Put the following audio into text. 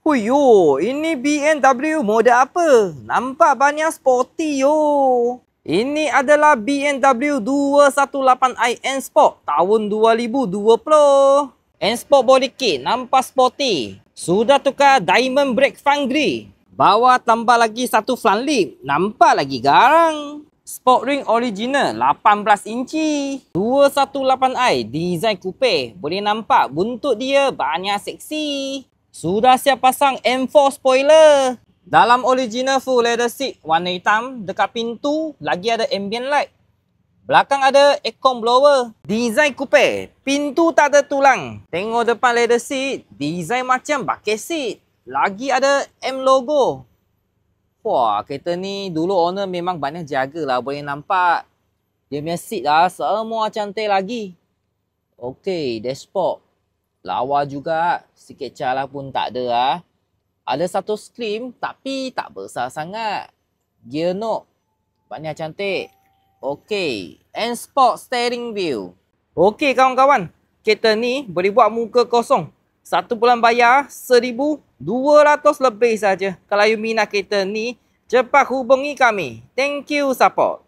Huyo, ini BMW model apa? Nampak banyak sporty yo. Ini adalah BMW 218i N Sport tahun 2020. N Sport body kit nampak sporty. Sudah tukar diamond brake front grille. Bawah tambah lagi satu front lip. Nampak lagi garang. Sport ring original 18 inci. 218i design coupe. Boleh nampak buntut dia banyak seksi. Sudah siap pasang M4 spoiler. Dalam original full leather seat warna hitam. Dekat pintu lagi ada ambient light. Belakang ada aircon blower. Design coupe. Pintu tak ada tulang. Tengok depan leather seat. Design macam bucket seat. Lagi ada M logo. Wah, kereta ni dulu owner memang banyak jaga lah. Boleh nampak. Dia punya seat lah semua cantik lagi. Okey, dashboard. Lawa juga. Sikit calar pun tak ada lah. Ada satu screen tapi tak besar sangat. Gear knob. Banyak cantik. Okey. N Sport steering wheel. Okey kawan-kawan. Kereta ni boleh buat muka kosong. Satu bulan bayar RM1,200 lebih saja. Kalau you minat kereta ni, cepat hubungi kami. Thank you support.